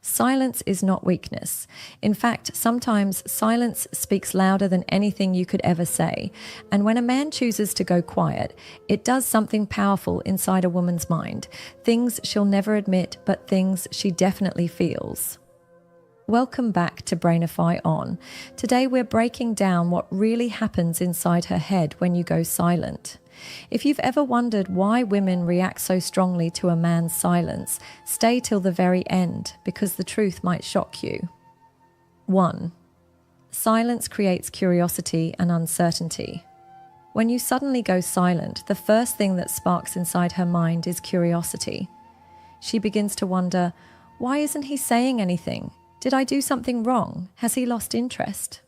Silence is not weakness. In fact, sometimes silence speaks louder than anything you could ever say. And when a man chooses to go quiet, it does something powerful inside a woman's mind. Things she'll never admit, but things she definitely feels. Welcome back to Brainify On. Today we're breaking down what really happens inside her head when you go silent. If you've ever wondered why women react so strongly to a man's silence, stay till the very end, because the truth might shock you. 1. Silence creates curiosity and uncertainty. When you suddenly go silent, the first thing that sparks inside her mind is curiosity. She begins to wonder, why isn't he saying anything? Did I do something wrong? Has he lost interest?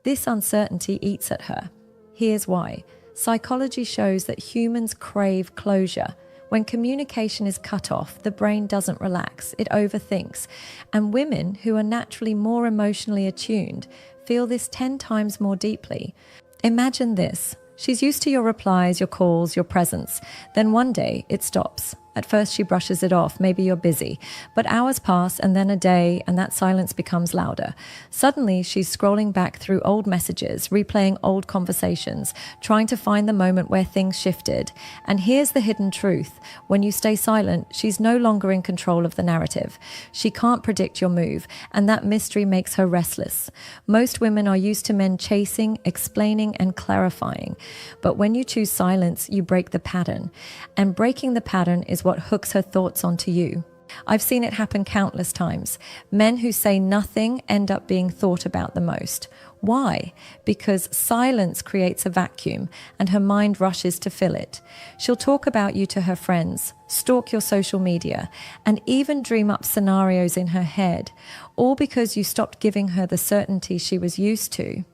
This uncertainty eats at her. Here's why. Psychology shows that humans crave closure. When communication is cut off, the brain doesn't relax, it overthinks. And women, who are naturally more emotionally attuned, feel this 10 times more deeply. Imagine this. She's used to your replies, your calls, your presence. Then one day, it stops. At first she brushes it off, maybe you're busy. But hours pass and then a day, and that silence becomes louder. Suddenly she's scrolling back through old messages, replaying old conversations, trying to find the moment where things shifted. And here's the hidden truth. When you stay silent, she's no longer in control of the narrative. She can't predict your move, and that mystery makes her restless. Most women are used to men chasing, explaining, and clarifying. But when you choose silence, you break the pattern. And breaking the pattern is what hooks her thoughts onto you. I've seen it happen countless times. Men who say nothing end up being thought about the most. Why? Because silence creates a vacuum and her mind rushes to fill it. She'll talk about you to her friends, stalk your social media, and even dream up scenarios in her head, all because you stopped giving her the certainty she was used to.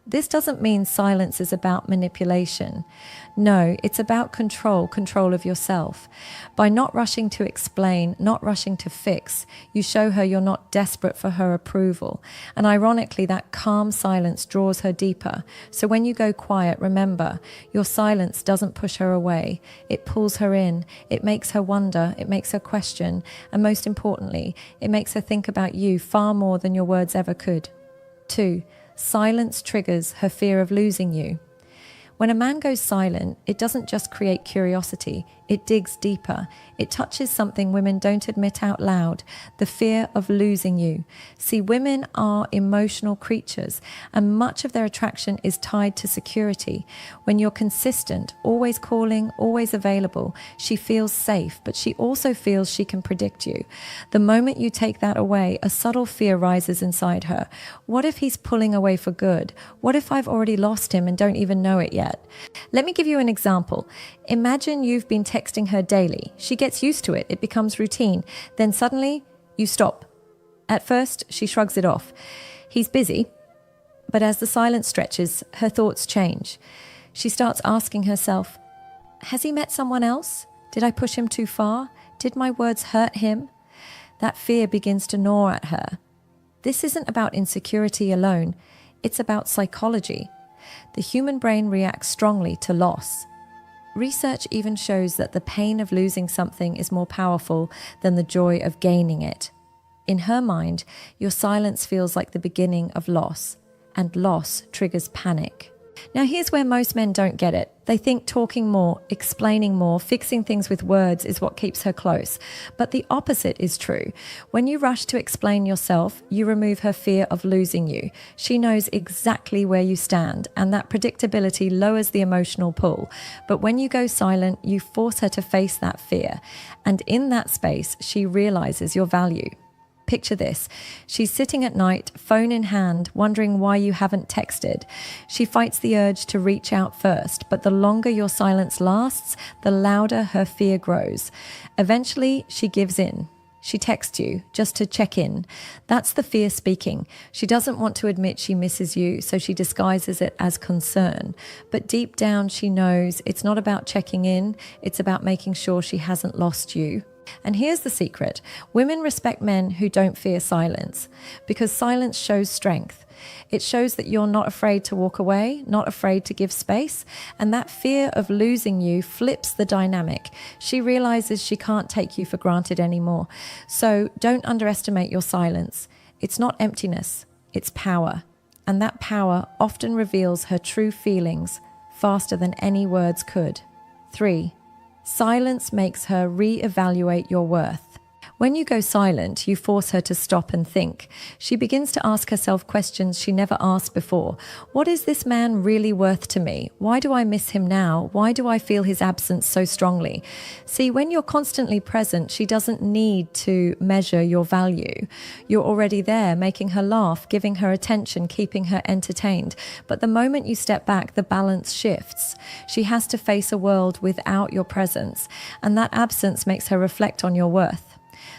This doesn't mean silence is about manipulation. No, it's about control of yourself. By not rushing to explain, not rushing to fix, you show her you're not desperate for her approval. And ironically, that calm silence draws her deeper. So when you go quiet, remember, your silence doesn't push her away. It pulls her in. It makes her wonder. It makes her question. And most importantly, it makes her think about you far more than your words ever could. 2. Silence triggers her fear of losing you. When a man goes silent, it doesn't just create curiosity, it digs deeper. It touches something women don't admit out loud, the fear of losing you. See, women are emotional creatures, and much of their attraction is tied to security. When you're consistent, always calling, always available, she feels safe, but she also feels she can predict you. The moment you take that away, a subtle fear rises inside her. What if he's pulling away for good? What if I've already lost him and don't even know it yet? Let me give you an example. Imagine you've been texting her daily. She gets used to it. It becomes routine. Then suddenly you stop. At first, she shrugs it off. He's busy. But as the silence stretches, her thoughts change. She starts asking herself, has he met someone else? Did I push him too far? Did my words hurt him? That fear begins to gnaw at her. This isn't about insecurity alone. It's about psychology. The human brain reacts strongly to loss. Research even shows that the pain of losing something is more powerful than the joy of gaining it. In her mind, your silence feels like the beginning of loss, and loss triggers panic. Now here's where most men don't get it. They think talking more, explaining more, fixing things with words is what keeps her close. But the opposite is true. When you rush to explain yourself, you remove her fear of losing you. She knows exactly where you stand, and that predictability lowers the emotional pull. But when you go silent, you force her to face that fear. And in that space, she realizes your value. Picture this. She's sitting at night, phone in hand, wondering why you haven't texted. She fights the urge to reach out first, but the longer your silence lasts, the louder her fear grows. Eventually, she gives in. She texts you just to check in. That's the fear speaking. She doesn't want to admit she misses you, so she disguises it as concern. But deep down, she knows it's not about checking in, it's about making sure she hasn't lost you. And here's the secret. Women respect men who don't fear silence, because silence shows strength. It shows that you're not afraid to walk away, not afraid to give space, and that fear of losing you flips the dynamic. She realizes she can't take you for granted anymore. So don't underestimate your silence. It's not emptiness, it's power. And that power often reveals her true feelings faster than any words could. 3. Silence makes her re-evaluate your worth. When you go silent, you force her to stop and think. She begins to ask herself questions she never asked before. What is this man really worth to me? Why do I miss him now? Why do I feel his absence so strongly? See, when you're constantly present, she doesn't need to measure your value. You're already there, making her laugh, giving her attention, keeping her entertained. But the moment you step back, the balance shifts. She has to face a world without your presence, and that absence makes her reflect on your worth.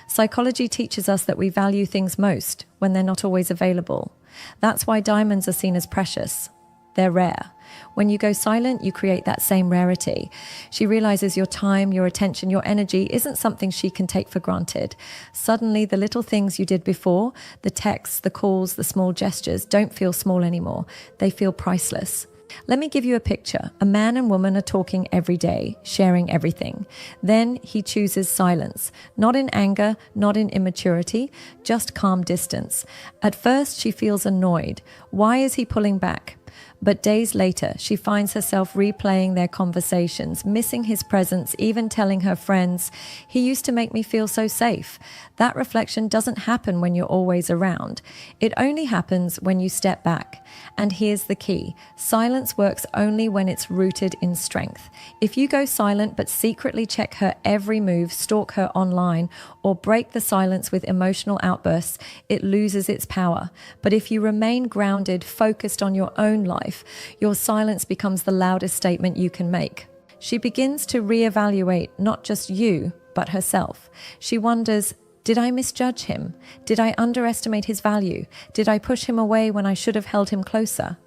Psychology teaches us that we value things most when they're not always available. That's why diamonds are seen as precious. They're rare. When you go silent, you create that same rarity. She realizes your time, your attention, your energy isn't something she can take for granted. Suddenly, the little things you did before, the texts, the calls, the small gestures, don't feel small anymore. They feel priceless. Let me give you a picture. A man and woman are talking every day, sharing everything. Then he chooses silence, not in anger, not in immaturity, just calm distance. At first, she feels annoyed. Why is he pulling back? But days later, she finds herself replaying their conversations, missing his presence, even telling her friends, "He used to make me feel so safe." That reflection doesn't happen when you're always around. It only happens when you step back. And here's the key. Silence works only when it's rooted in strength. If you go silent but secretly check her every move, stalk her online, or break the silence with emotional outbursts, it loses its power. But if you remain grounded, focused on your own life, your silence becomes the loudest statement you can make. She begins to reevaluate not just you, but herself. She wonders, did I misjudge him? Did I underestimate his value? Did I push him away when I should have held him closer?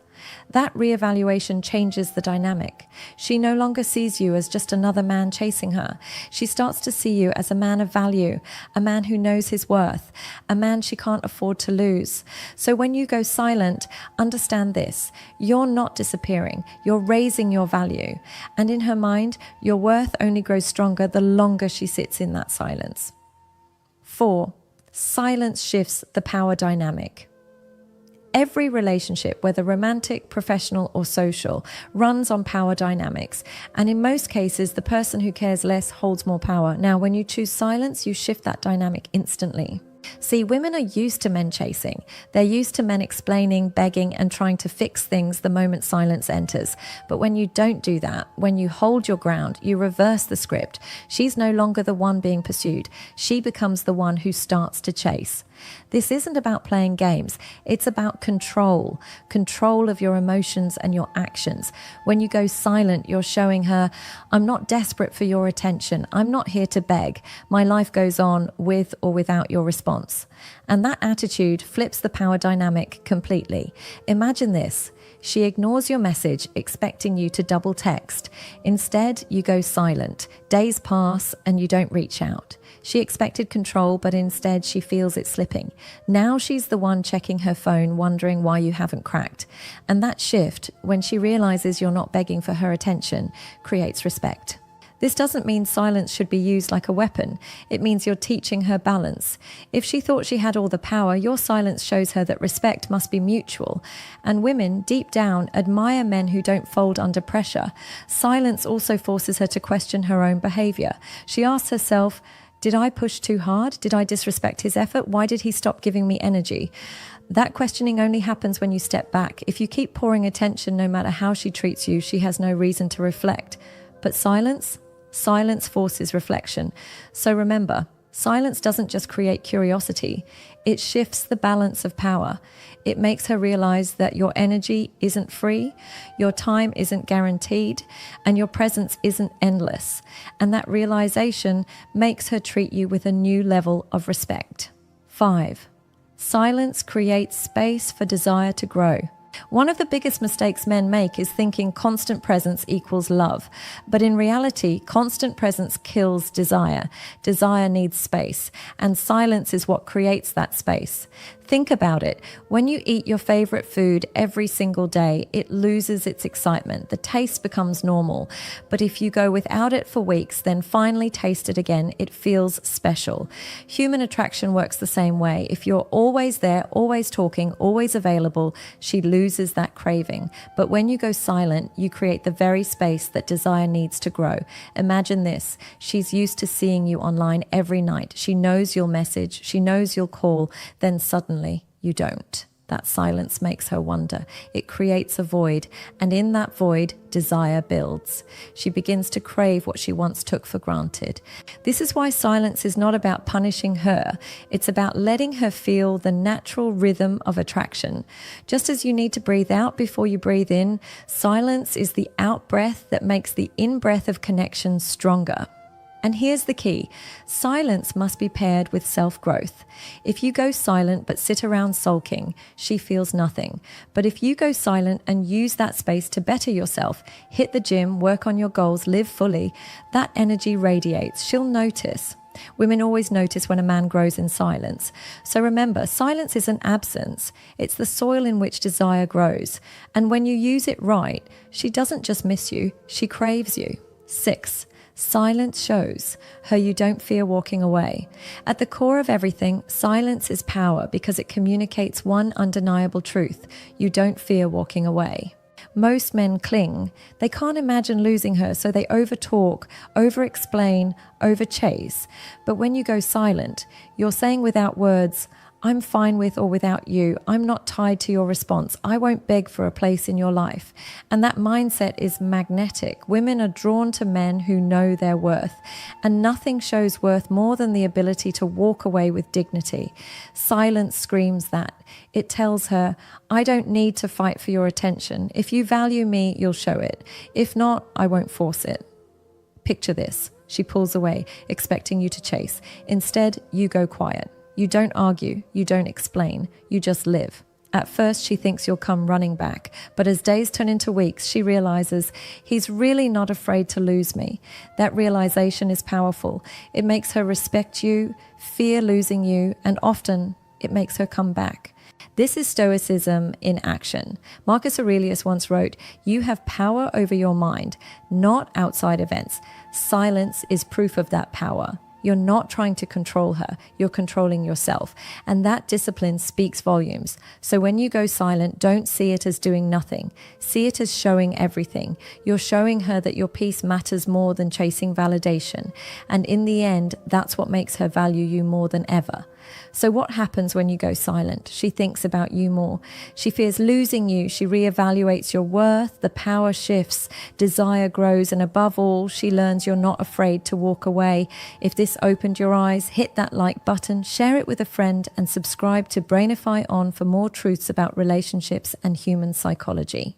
That reevaluation changes the dynamic. She no longer sees you as just another man chasing her. She starts to see you as a man of value, a man who knows his worth, a man she can't afford to lose. So when you go silent, understand this. You're not disappearing. You're raising your value. And in her mind, your worth only grows stronger the longer she sits in that silence. 4. Silence shifts the power dynamic. Every relationship, whether romantic, professional, or social, runs on power dynamics. And in most cases, the person who cares less holds more power. Now, when you choose silence, you shift that dynamic instantly. See, women are used to men chasing. They're used to men explaining, begging, and trying to fix things the moment silence enters. But when you don't do that, when you hold your ground, you reverse the script. She's no longer the one being pursued. She becomes the one who starts to chase. This isn't about playing games. It's about control of your emotions and your actions. When you go silent, you're showing her, I'm not desperate for your attention. I'm not here to beg. My life goes on with or without your response. And that attitude flips the power dynamic completely. Imagine this. She ignores your message, expecting you to double text. Instead, you go silent. Days pass and you don't reach out. She expected control, but instead she feels it slipping. Now she's the one checking her phone, wondering why you haven't cracked. And that shift, when she realizes you're not begging for her attention, creates respect. This doesn't mean silence should be used like a weapon. It means you're teaching her balance. If she thought she had all the power, your silence shows her that respect must be mutual. And women, deep down, admire men who don't fold under pressure. Silence also forces her to question her own behavior. She asks herself, did I push too hard? Did I disrespect his effort? Why did he stop giving me energy? That questioning only happens when you step back. If you keep pouring attention, no matter how she treats you, she has no reason to reflect. But silence forces reflection. So remember, silence doesn't just create curiosity. It shifts the balance of power. It makes her realize that your energy isn't free, your time isn't guaranteed, and your presence isn't endless. And that realization makes her treat you with a new level of respect. 5. Silence creates space for desire to grow. One of the biggest mistakes men make is thinking constant presence equals love. But in reality, constant presence kills desire. Desire needs space, and silence is what creates that space. Think about it. When you eat your favorite food every single day, it loses its excitement. The taste becomes normal. But if you go without it for weeks, then finally taste it again, it feels special. Human attraction works the same way. If you're always there, always talking, always available, she loses that craving. But when you go silent, you create the very space that desire needs to grow. Imagine this. She's used to seeing you online every night. She knows you'll message. She knows you'll call. Then suddenly, you don't. That silence makes her wonder. It creates a void, and in that void, desire builds. She begins to crave what she once took for granted. This is why silence is not about punishing her. It's about letting her feel the natural rhythm of attraction. Just as you need to breathe out before you breathe in, silence is the out breath that makes the in breath of connection stronger. And here's the key. Silence must be paired with self-growth. If you go silent but sit around sulking, she feels nothing. But if you go silent and use that space to better yourself, hit the gym, work on your goals, live fully, that energy radiates. She'll notice. Women always notice when a man grows in silence. So remember, silence isn't absence. It's the soil in which desire grows. And when you use it right, she doesn't just miss you, she craves you. 6. Silence shows her you don't fear walking away. At the core of everything, silence is power because it communicates one undeniable truth. You don't fear walking away. Most men cling. They can't imagine losing her, so they overtalk, over-explain, over-chase. But when you go silent, you're saying without words, I'm fine with or without you. I'm not tied to your response. I won't beg for a place in your life. And that mindset is magnetic. Women are drawn to men who know their worth. And nothing shows worth more than the ability to walk away with dignity. Silence screams that. It tells her, I don't need to fight for your attention. If you value me, you'll show it. If not, I won't force it. Picture this. She pulls away, expecting you to chase. Instead, you go quiet. You don't argue, you don't explain, you just live. At first, she thinks you'll come running back, but as days turn into weeks, she realizes he's really not afraid to lose me. That realization is powerful. It makes her respect you, fear losing you, and often it makes her come back. This is Stoicism in action. Marcus Aurelius once wrote, "You have power over your mind, not outside events. Silence is proof of that power." You're not trying to control her, you're controlling yourself. And that discipline speaks volumes. So when you go silent, don't see it as doing nothing. See it as showing everything. You're showing her that your peace matters more than chasing validation. And in the end, that's what makes her value you more than ever. So what happens when you go silent? She thinks about you more. She fears losing you. She reevaluates your worth. The power shifts. Desire grows. And above all, she learns you're not afraid to walk away. If this opened your eyes, hit that like button, share it with a friend, and subscribe to Brainify On for more truths about relationships and human psychology.